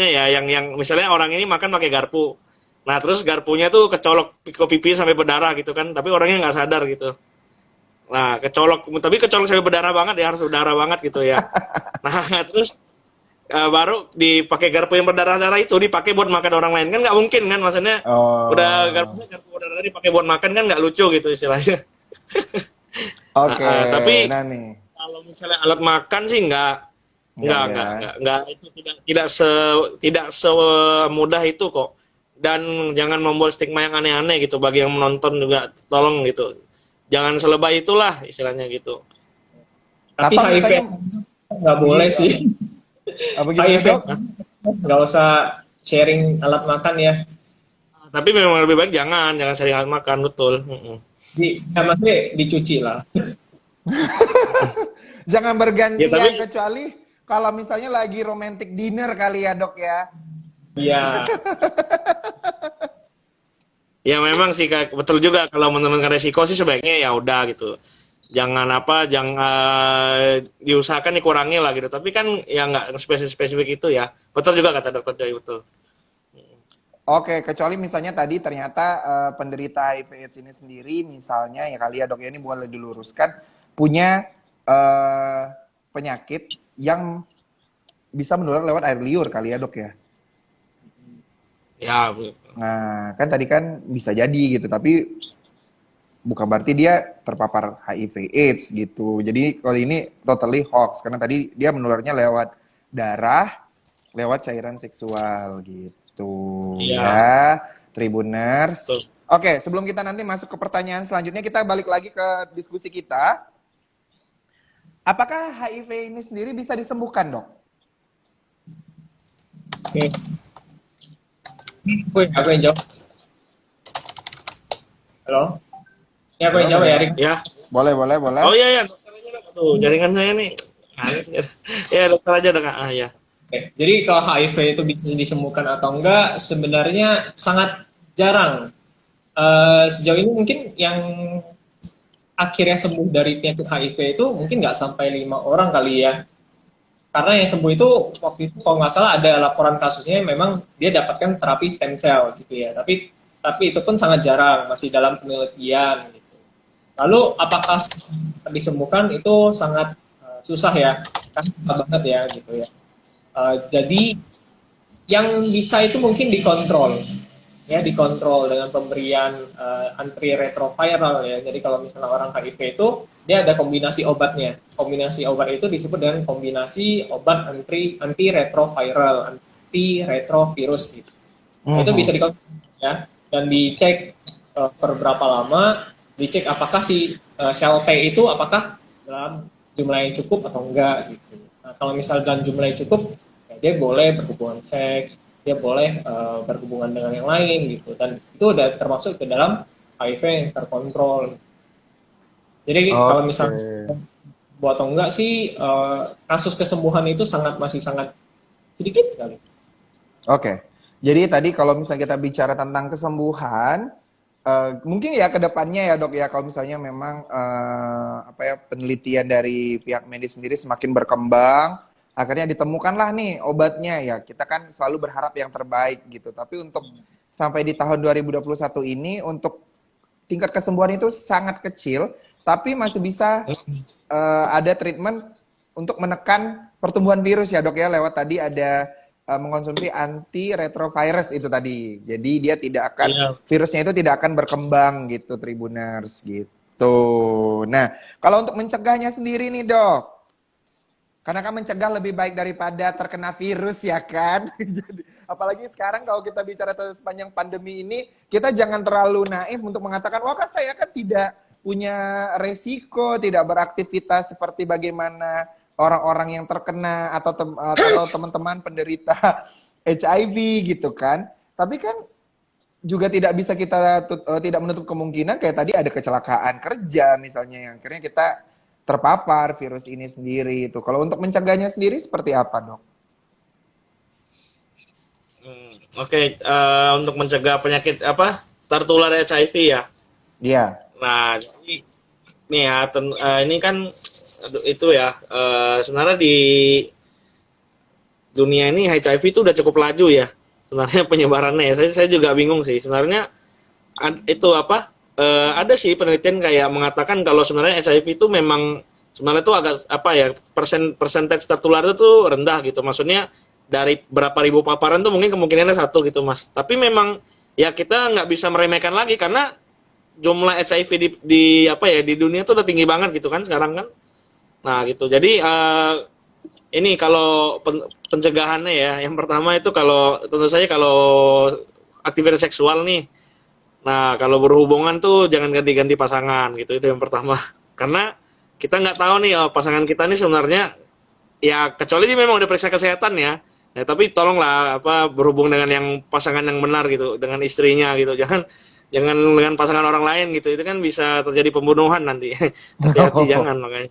ya yang misalnya orang ini makan pakai garpu. Nah, terus garpunya tuh kecolok ke pipi sampai berdarah gitu kan, tapi orangnya nggak sadar gitu. Nah, kecolok sampai berdarah banget ya, harus berdarah banget gitu ya. Nah, terus baru dipakai garpu yang berdarah-darah itu dipakai buat makan orang lain, kan nggak mungkin kan, maksudnya udah garpu berdarah dipakai buat makan kan nggak lucu gitu istilahnya. Oke. Tapi Nah nih. kalau misalnya alat makan sih enggak itu tidak semudah itu kok. Dan jangan membuat stigma yang aneh-aneh gitu bagi yang menonton juga, tolong gitu. Jangan selebay itulah istilahnya gitu. Tapi Apa HIV misalnya- nggak boleh Iya. sih. Apa gimana HIV dok? nggak usah sharing alat makan ya. Tapi memang lebih baik jangan sering alat makan, betul. Maksudnya dicuci lah. Jangan bergantian Ya, tapi- kecuali kalau misalnya lagi romantic dinner kali ya dok ya. Iya. Ya memang sih betul juga, kalau menurunkan resiko sih sebaiknya ya udah gitu. Jangan diusahakan dikurangi lah gitu. Tapi kan ya nggak spesifik itu ya. Betul juga kata Dokter Joy, betul. Oke, kecuali misalnya tadi ternyata penderita HIV/AIDS ini sendiri, misalnya ya kali ya dok ya, ini boleh diluruskan, punya penyakit yang bisa menular lewat air liur kali ya dok ya. Ya, Nah, kan tadi kan bisa jadi gitu, tapi bukan berarti dia terpapar HIV AIDS gitu. Jadi kalau ini totally hoax karena tadi dia menularnya lewat darah, lewat cairan seksual gitu Iya, ya, Tribuners. betul. Oke, sebelum kita nanti masuk ke pertanyaan selanjutnya, kita balik lagi ke diskusi kita. Apakah HIV ini sendiri bisa disembuhkan, Dok? Oke, aku yang jawab. Halo? Ini aku yang jawab ya, Rik. Ya. Boleh, boleh, boleh. Oh iya ya, dokter aja Dok. Aduh, jaringan saya nih. Aneh sih. Ya, dokter aja Dok. Ah ya. Oke, jadi kalau HIV itu bisa disembuhkan atau enggak, sebenarnya sangat jarang. Sejauh ini mungkin yang akhirnya sembuh dari penyakit HIV itu mungkin nggak sampai 5 orang kali ya. Karena yang sembuh itu waktu itu kalau nggak salah ada laporan kasusnya memang dia dapatkan terapi stem cell gitu ya. Tapi itu pun sangat jarang, masih dalam penelitian gitu. Lalu apakah disembuhkan itu sangat susah ya, kan susah banget ya gitu ya. Jadi yang bisa itu mungkin dikontrol, ya dikontrol dengan pemberian antiretroviral ya. Jadi kalau misalnya orang HIV itu dia ada kombinasi obatnya. Kombinasi obat itu disebut dengan kombinasi obat antiretroviral, antiretrovirus gitu. Nah, itu bisa dikontrol ya dan dicek per berapa lama, dicek apakah si sel T itu apakah dalam jumlah yang cukup atau enggak gitu. Nah, kalau misal dalam jumlah yang cukup, ya dia boleh berhubungan seks, dia boleh berhubungan dengan yang lain gitu, dan itu udah termasuk ke dalam HIV yang terkontrol. Jadi kalau Oke. misalnya buat atau enggak sih, kasus kesembuhan itu masih sangat sedikit sekali. Oke. Jadi tadi kalau misalnya kita bicara tentang kesembuhan, mungkin ya ke depannya ya Dok ya, kalau misalnya memang apa ya, penelitian dari pihak medis sendiri semakin berkembang, akhirnya ditemukanlah nih obatnya ya. Kita kan selalu berharap yang terbaik gitu. Tapi untuk sampai di tahun 2021 ini untuk tingkat kesembuhan itu sangat kecil, tapi masih bisa ada treatment untuk menekan pertumbuhan virus ya Dok ya, lewat tadi ada mengkonsumsi antiretrovirus itu tadi. Jadi dia tidak akan, Iya. virusnya itu tidak akan berkembang gitu, Tribuners gitu. Nah, kalau untuk mencegahnya sendiri nih Dok, karena kan mencegah lebih baik daripada terkena virus ya kan. Jadi, apalagi sekarang kalau kita bicara sepanjang pandemi ini, kita jangan terlalu naif untuk mengatakan, wah kan saya kan tidak punya resiko, tidak beraktivitas seperti bagaimana orang-orang yang terkena atau teman-teman penderita HIV gitu kan. Tapi kan juga tidak bisa kita tidak menutup kemungkinan kayak tadi ada kecelakaan kerja misalnya yang akhirnya kita terpapar virus ini sendiri itu. Kalau untuk mencegahnya sendiri seperti apa, Dok? Oke, untuk mencegah penyakit apa tertular HIV ya. Iya. Nah, jadi nih ya, ini kan itu ya sebenarnya di dunia ini HIV itu udah cukup laju ya. Sebenarnya penyebarannya ya. Saya juga bingung sih. Sebenarnya itu apa? Ada sih penelitian kayak mengatakan kalau sebenarnya HIV itu memang sebenarnya itu agak apa ya, persentase tertular itu tuh rendah gitu. Maksudnya dari berapa ribu paparan tuh mungkin kemungkinannya 1 gitu Mas. Tapi memang ya kita nggak bisa meremehkan lagi karena jumlah HIV di apa ya di dunia tuh udah tinggi banget gitu kan sekarang kan. Nah gitu. Jadi ini kalau pencegahannya ya, yang pertama itu kalau tentu saja kalau aktivitas seksual nih. Nah, kalau berhubungan tuh jangan ganti-ganti pasangan gitu, itu yang pertama. Karena kita nggak tahu nih pasangan kita nih sebenarnya ya kecuali dia memang udah periksa kesehatan ya. Ya, tapi tolonglah apa berhubung dengan yang pasangan yang benar gitu, dengan istrinya gitu. Jangan dengan pasangan orang lain gitu. Itu kan bisa terjadi pembunuhan nanti. Hati-hati jangan makanya.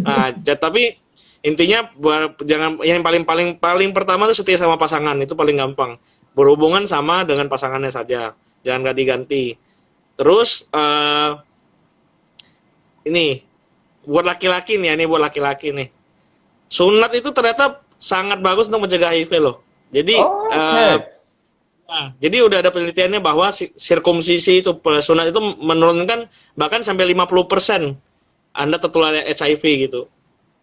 Nah, tapi intinya jangan yang paling pertama tuh setia sama pasangan, itu paling gampang. Berhubungan sama dengan pasangannya saja. Jangan ganti-ganti. Terus ini buat laki-laki nih, ini buat laki-laki nih. Sunat itu ternyata sangat bagus untuk mencegah HIV loh. Jadi nah, jadi udah ada penelitiannya bahwa sirkumsisi itu sunat itu menurunkan bahkan sampai 50% Anda tertular HIV gitu.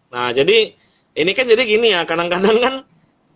Nah, jadi ini kan jadi gini ya, kadang-kadang kan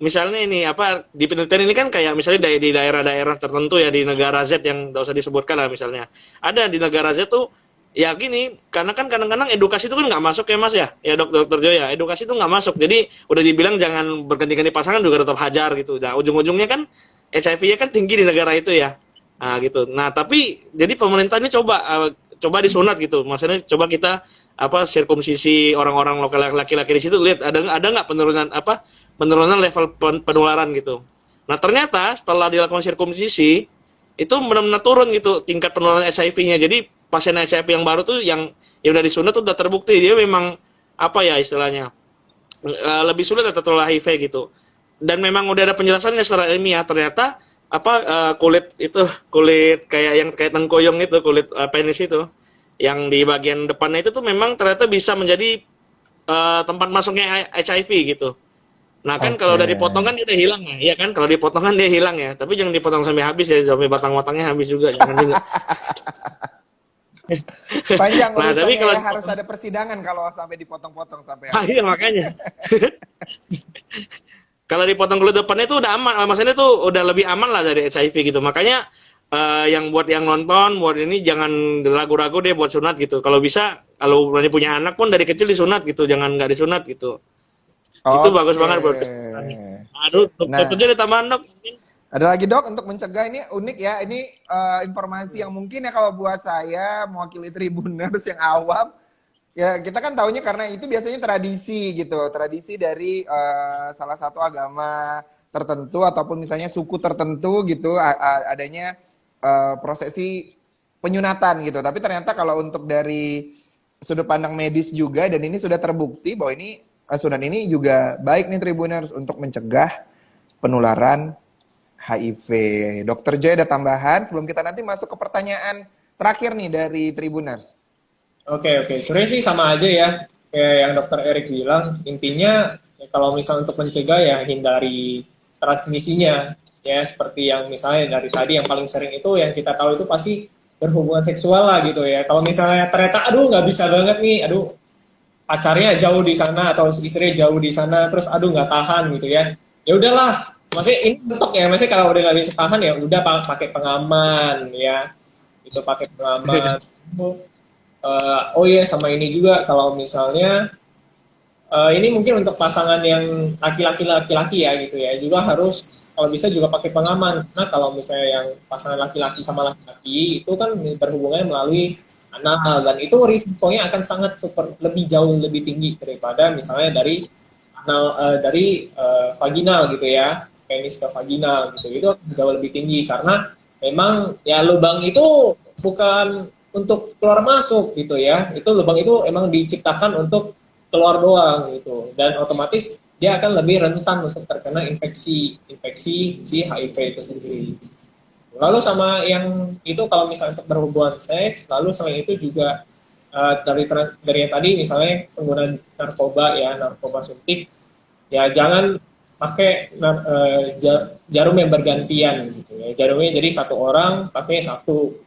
misalnya ini apa di penelitian ini kan kayak misalnya di daerah-daerah tertentu ya di negara Z yang nggak usah disebutkan lah misalnya. Ada di negara Z tuh ya gini, karena kan kadang-kadang edukasi itu kan nggak masuk ya Mas ya dokter Joya, edukasi itu nggak masuk. Jadi udah dibilang jangan berganti-ganti pasangan juga tetap hajar gitu. Nah ujung-ujungnya kan HIV-nya kan tinggi di negara itu ya. Nah gitu. Nah tapi jadi pemerintah ini coba disunat gitu. Maksudnya coba kita apa sirkumsisi orang-orang lokal laki-laki di situ lihat ada nggak penurunan level penularan gitu. Nah ternyata setelah dilakukan sirkumsisi itu benar-benar turun gitu tingkat penularan HIV-nya. Jadi pasien HIV yang baru tuh yang udah disunat tuh udah terbukti dia memang apa ya istilahnya lebih sulit tertular HIV gitu. Dan memang udah ada penjelasannya secara ilmiah ternyata kulit kayak yang kayak tengkoyong itu kulit penis itu yang di bagian depannya itu tuh memang ternyata bisa menjadi tempat masuknya HIV gitu. Nah kan kalau udah dipotong kan dia udah hilang ya, iya kan? Kalau dipotong kan dia hilang ya. Tapi jangan dipotong sampai habis ya, sampai batang-batangnya habis juga, jangan juga. Panjang Nah tapi urusannya kalau ya, harus ada persidangan kalau sampai dipotong-potong sampai iya makanya. Kalau dipotong kulit depannya itu udah aman, maksudnya itu udah lebih aman lah dari HIV gitu. Makanya yang nonton, buat ini jangan ragu-ragu deh buat sunat gitu. Kalau bisa, kalau berani punya anak pun dari kecil disunat gitu, jangan nggak disunat gitu. Itu bagus banget bro. Aduh, dokter jadi tambahan dok. Ada lagi dok untuk mencegah ini unik ya. Ini informasi yang mungkin ya kalau buat saya mewakili Tribuners yang awam, ya kita kan taunya karena itu biasanya tradisi gitu, tradisi dari salah satu agama tertentu ataupun misalnya suku tertentu gitu adanya prosesi penyunatan gitu. Tapi ternyata kalau untuk dari sudut pandang medis juga dan ini sudah terbukti bahwa ini sunat ini juga baik nih Tribuners untuk mencegah penularan HIV. Dokter Joy ada tambahan sebelum kita nanti masuk ke pertanyaan terakhir nih dari Tribuners. Oke. Sebenarnya sih sama aja ya. Kayak yang dokter Erik bilang, intinya ya, kalau misalnya untuk mencegah ya hindari transmisinya. Ya seperti yang misalnya dari tadi yang paling sering itu yang kita tahu itu pasti berhubungan seksual lah gitu ya. Kalau misalnya ternyata aduh nggak bisa banget nih, aduh pacarnya jauh di sana atau istrinya jauh di sana, terus aduh nggak tahan gitu ya. Ya udahlah, maksudnya ini bentuk ya, maksudnya kalau udah nggak bisa tahan ya udah pakai pengaman ya, itu pakai pengaman. Oh iya sama ini juga kalau misalnya ini mungkin untuk pasangan yang laki-laki ya gitu ya, juga harus kalau bisa juga pakai pengaman. Nah kalau misalnya yang pasangan laki-laki sama laki-laki itu kan berhubungan melalui anal dan itu risikonya akan sangat lebih jauh lebih tinggi daripada misalnya dari anal dari vaginal gitu ya, penis ke vaginal gitu, itu jauh lebih tinggi karena memang ya lubang itu bukan untuk keluar masuk gitu ya, itu lubang itu emang diciptakan untuk keluar doang gitu dan otomatis dia akan lebih rentan untuk terkena infeksi si HIV itu sendiri. Lalu sama yang itu kalau misalnya untuk berhubungan seks, lalu selain itu juga dari yang tadi misalnya penggunaan narkoba suntik, ya jangan pakai jarum yang bergantian gitu ya. Jarumnya jadi satu orang pakai satu.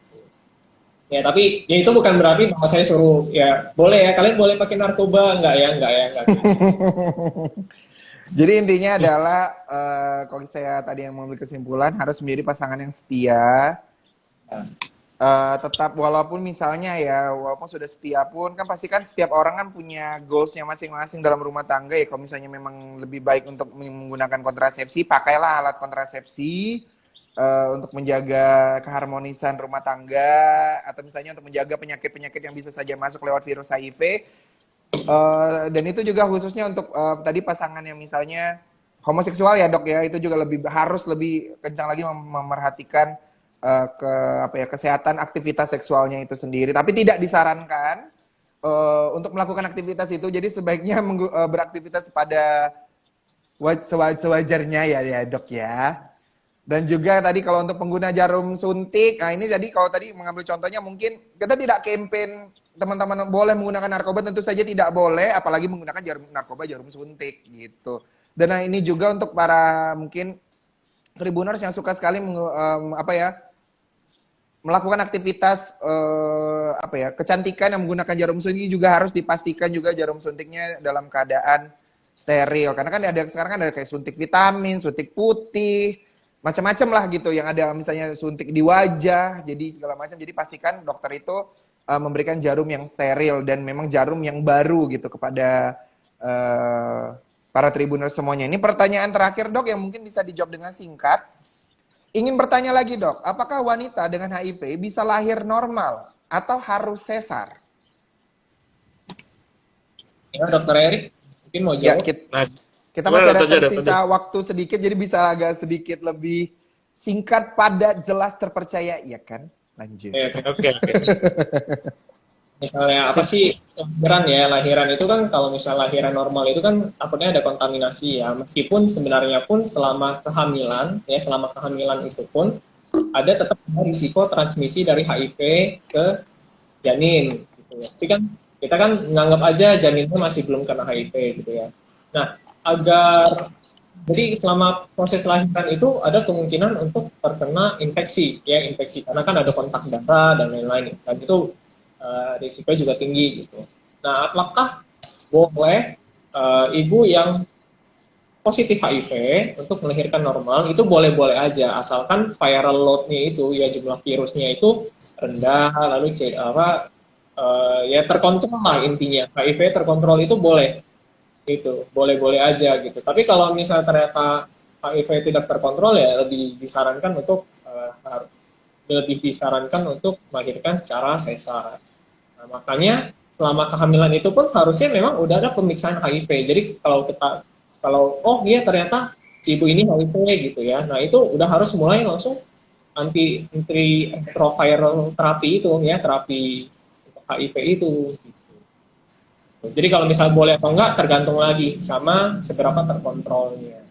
Ya tapi ya itu bukan berarti bahwa saya suruh ya boleh ya kalian boleh pakai narkoba enggak ya. Jadi intinya adalah kalau saya tadi yang mengambil kesimpulan harus menjadi pasangan yang setia. Tetap walaupun misalnya ya walaupun sudah setia pun kan pasti kan setiap orang kan punya goalsnya masing-masing dalam rumah tangga ya. Kalau misalnya memang lebih baik untuk menggunakan kontrasepsi, pakailah alat kontrasepsi untuk menjaga keharmonisan rumah tangga atau misalnya untuk menjaga penyakit-penyakit yang bisa saja masuk lewat virus HIV. Dan itu juga khususnya untuk tadi pasangan yang misalnya homoseksual ya dok ya, itu juga harus lebih kencang lagi memerhatikan kesehatan aktivitas seksualnya itu sendiri. Tapi tidak disarankan untuk melakukan aktivitas itu. Jadi sebaiknya beraktivitas pada sewajarnya ya dok ya. Dan juga tadi kalau untuk pengguna jarum suntik, nah ini jadi kalau tadi mengambil contohnya mungkin kita tidak campaign teman-teman boleh menggunakan narkoba, tentu saja tidak boleh, apalagi menggunakan jarum suntik gitu. Dan nah, ini juga untuk para mungkin Tribuners yang suka sekali melakukan aktivitas kecantikan yang menggunakan jarum suntik juga harus dipastikan juga jarum suntiknya dalam keadaan steril. Karena kan ada sekarang kan ada kayak suntik vitamin, suntik putih, macam-macam lah gitu. Yang ada misalnya suntik di wajah, jadi segala macam. Jadi pastikan dokter itu memberikan jarum yang steril dan memang jarum yang baru gitu kepada para Tribuners semuanya. Ini pertanyaan terakhir dok yang mungkin bisa dijawab dengan singkat. Ingin bertanya lagi dok, apakah wanita dengan HIV bisa lahir normal atau harus sesar? Ya, Dokter Erik, mungkin mau Ya, jawab? kita masih ada tersisa waktu sedikit, jadi bisa agak sedikit lebih singkat, padat, jelas, terpercaya, iya kan? Lanjut. Oke. Misalnya apa sih lahiran itu kan kalau misal lahiran normal itu kan takutnya ada kontaminasi ya, meskipun sebenarnya pun selama kehamilan itu pun ada tetap risiko transmisi dari HIV ke janin gitu ya. Tapi kan kita kan nganggap aja janinnya masih belum kena HIV gitu ya. Nah, jadi selama proses lahiran itu ada kemungkinan untuk terkena infeksi karena kan ada kontak darah dan lain-lain, dan itu risiko juga tinggi gitu. Nah, apakah boleh ibu yang positif HIV untuk melahirkan normal? Itu boleh-boleh aja, asalkan viral load-nya itu ya, jumlah virusnya itu rendah, lalu ya terkontrol lah intinya. HIV terkontrol itu boleh, itu boleh-boleh aja gitu. Tapi kalau misalnya ternyata HIV tidak terkontrol ya lebih disarankan untuk melahirkan secara sesar. Nah, makanya selama kehamilan itu pun harusnya memang udah ada pemeriksaan HIV. Jadi kalau ternyata si ibu ini HIV gitu ya, nah itu udah harus mulai langsung antiretroviral terapi itu ya, terapi untuk HIV itu. Gitu. Jadi kalau misal boleh atau enggak tergantung lagi sama seberapa terkontrolnya.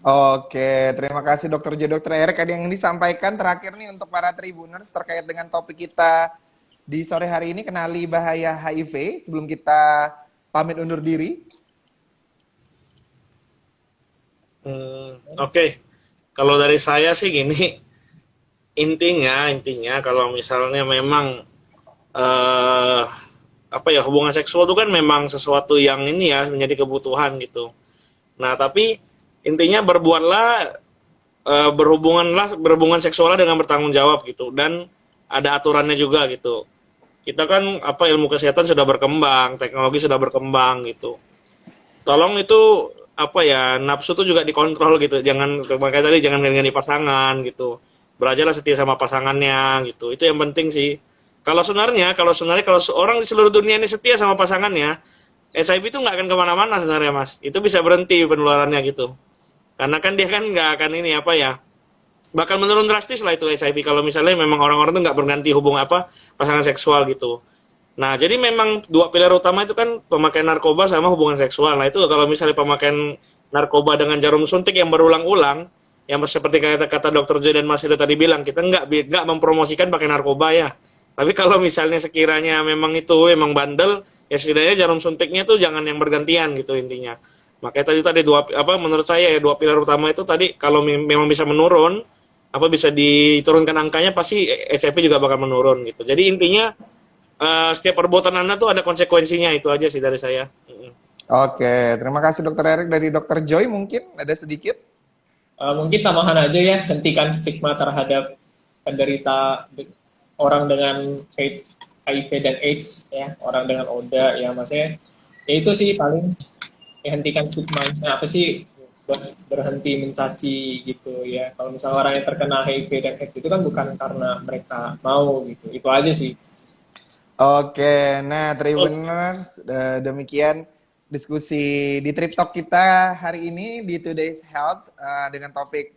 Oke, terima kasih Dokter Jo, Dokter Erik. Ada yang disampaikan terakhir nih untuk para Tribuners terkait dengan topik kita di sore hari ini, kenali bahaya HIV, sebelum kita pamit undur diri. Oke. Kalau dari saya sih gini, intinya kalau misalnya memang hubungan seksual itu kan memang sesuatu yang ini ya, menjadi kebutuhan gitu. Nah, tapi intinya berhubungan seksualnya dengan bertanggung jawab gitu, dan ada aturannya juga gitu. Kita kan ilmu kesehatan sudah berkembang, teknologi sudah berkembang gitu. Tolong itu nafsu tuh juga dikontrol gitu. Jangan ganti pasangan gitu. Belajarlah setia sama pasangannya gitu. Itu yang penting sih. Kalau sebenarnya kalau seorang di seluruh dunia ini setia sama pasangannya, HIV itu nggak akan kemana-mana sebenarnya Mas. Itu bisa berhenti penularannya gitu. Karena kan dia kan nggak akan bakal menurun drastis lah itu HIV kalau misalnya memang orang-orang itu nggak berganti hubungan pasangan seksual gitu. Nah, jadi memang dua pilar utama itu kan pemakaian narkoba sama hubungan seksual. Nah, itu kalau misalnya pemakaian narkoba dengan jarum suntik yang berulang-ulang, yang seperti kata Dr. Joy dan Mas Rido tadi bilang, kita nggak mempromosikan pakai narkoba ya. Tapi kalau misalnya sekiranya memang itu emang bandel, ya setidaknya jarum suntiknya tuh jangan yang bergantian gitu intinya. Makanya tadi menurut saya ya dua pilar utama itu tadi kalau memang bisa menurun, bisa diturunkan angkanya, pasti HIV juga bakal menurun gitu. Jadi intinya setiap perbuatan Anda tuh ada konsekuensinya, itu aja sih dari saya. Oke, terima kasih Dokter Erik. Dari Dokter Joy mungkin ada sedikit? Mungkin tambahan aja ya, hentikan stigma terhadap penderita orang dengan HIV dan AIDS ya, orang dengan ODA ya, maksudnya ya itu sih paling hentikan stigma-nya, berhenti mencaci gitu ya. Kalau misalnya orang yang terkena HIV dan AIDS itu kan bukan karena mereka mau gitu. Itu aja sih. Oke, nah Tribuners, demikian diskusi di Trip Talk kita hari ini di Today's Health dengan topik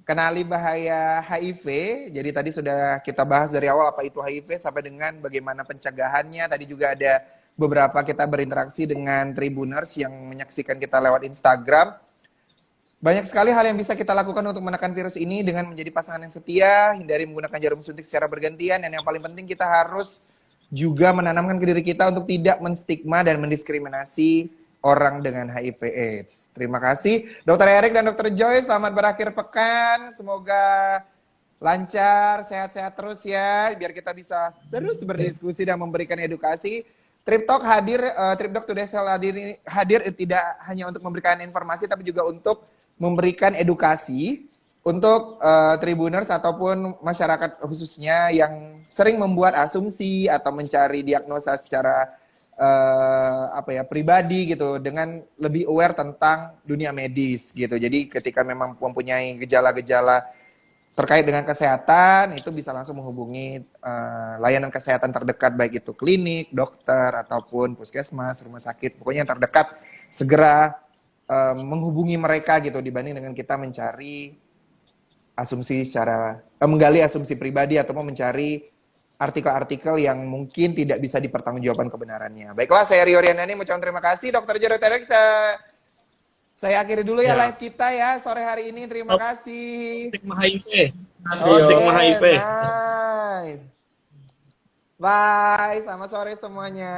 kenali bahaya HIV. Jadi tadi sudah kita bahas dari awal apa itu HIV sampai dengan bagaimana pencegahannya. Tadi juga ada beberapa kita berinteraksi dengan Tribuners yang menyaksikan kita lewat Instagram. Banyak sekali hal yang bisa kita lakukan untuk menekan virus ini dengan menjadi pasangan yang setia, hindari menggunakan jarum suntik secara bergantian, dan yang paling penting kita harus juga menanamkan ke diri kita untuk tidak menstigma dan mendiskriminasi orang dengan HIV AIDS. Terima kasih Dr. Erik dan Dr. Joy, selamat berakhir pekan, semoga lancar, sehat-sehat terus ya, biar kita bisa terus berdiskusi dan memberikan edukasi. Trip Talk hadir, Trip Talk Today Sel hadir tidak hanya untuk memberikan informasi, tapi juga untuk memberikan edukasi untuk Tribuners ataupun masyarakat khususnya yang sering membuat asumsi atau mencari diagnosa secara pribadi gitu, dengan lebih aware tentang dunia medis gitu. Jadi ketika memang mempunyai gejala-gejala terkait dengan kesehatan, itu bisa langsung menghubungi layanan kesehatan terdekat, baik itu klinik, dokter, ataupun puskesmas, rumah sakit, pokoknya yang terdekat, segera menghubungi mereka gitu, dibanding dengan kita mencari asumsi menggali asumsi pribadi ataupun mencari artikel-artikel yang mungkin tidak bisa dipertanggungjawabkan kebenarannya. Baiklah, saya Rio Riandani mengucapkan terima kasih, Dr. Jero Terek. Saya akhiri dulu ya live kita ya sore hari ini. Terima kasih. Stigma HIV. Stigma HIV. Nice. Bye. Selamat sore semuanya.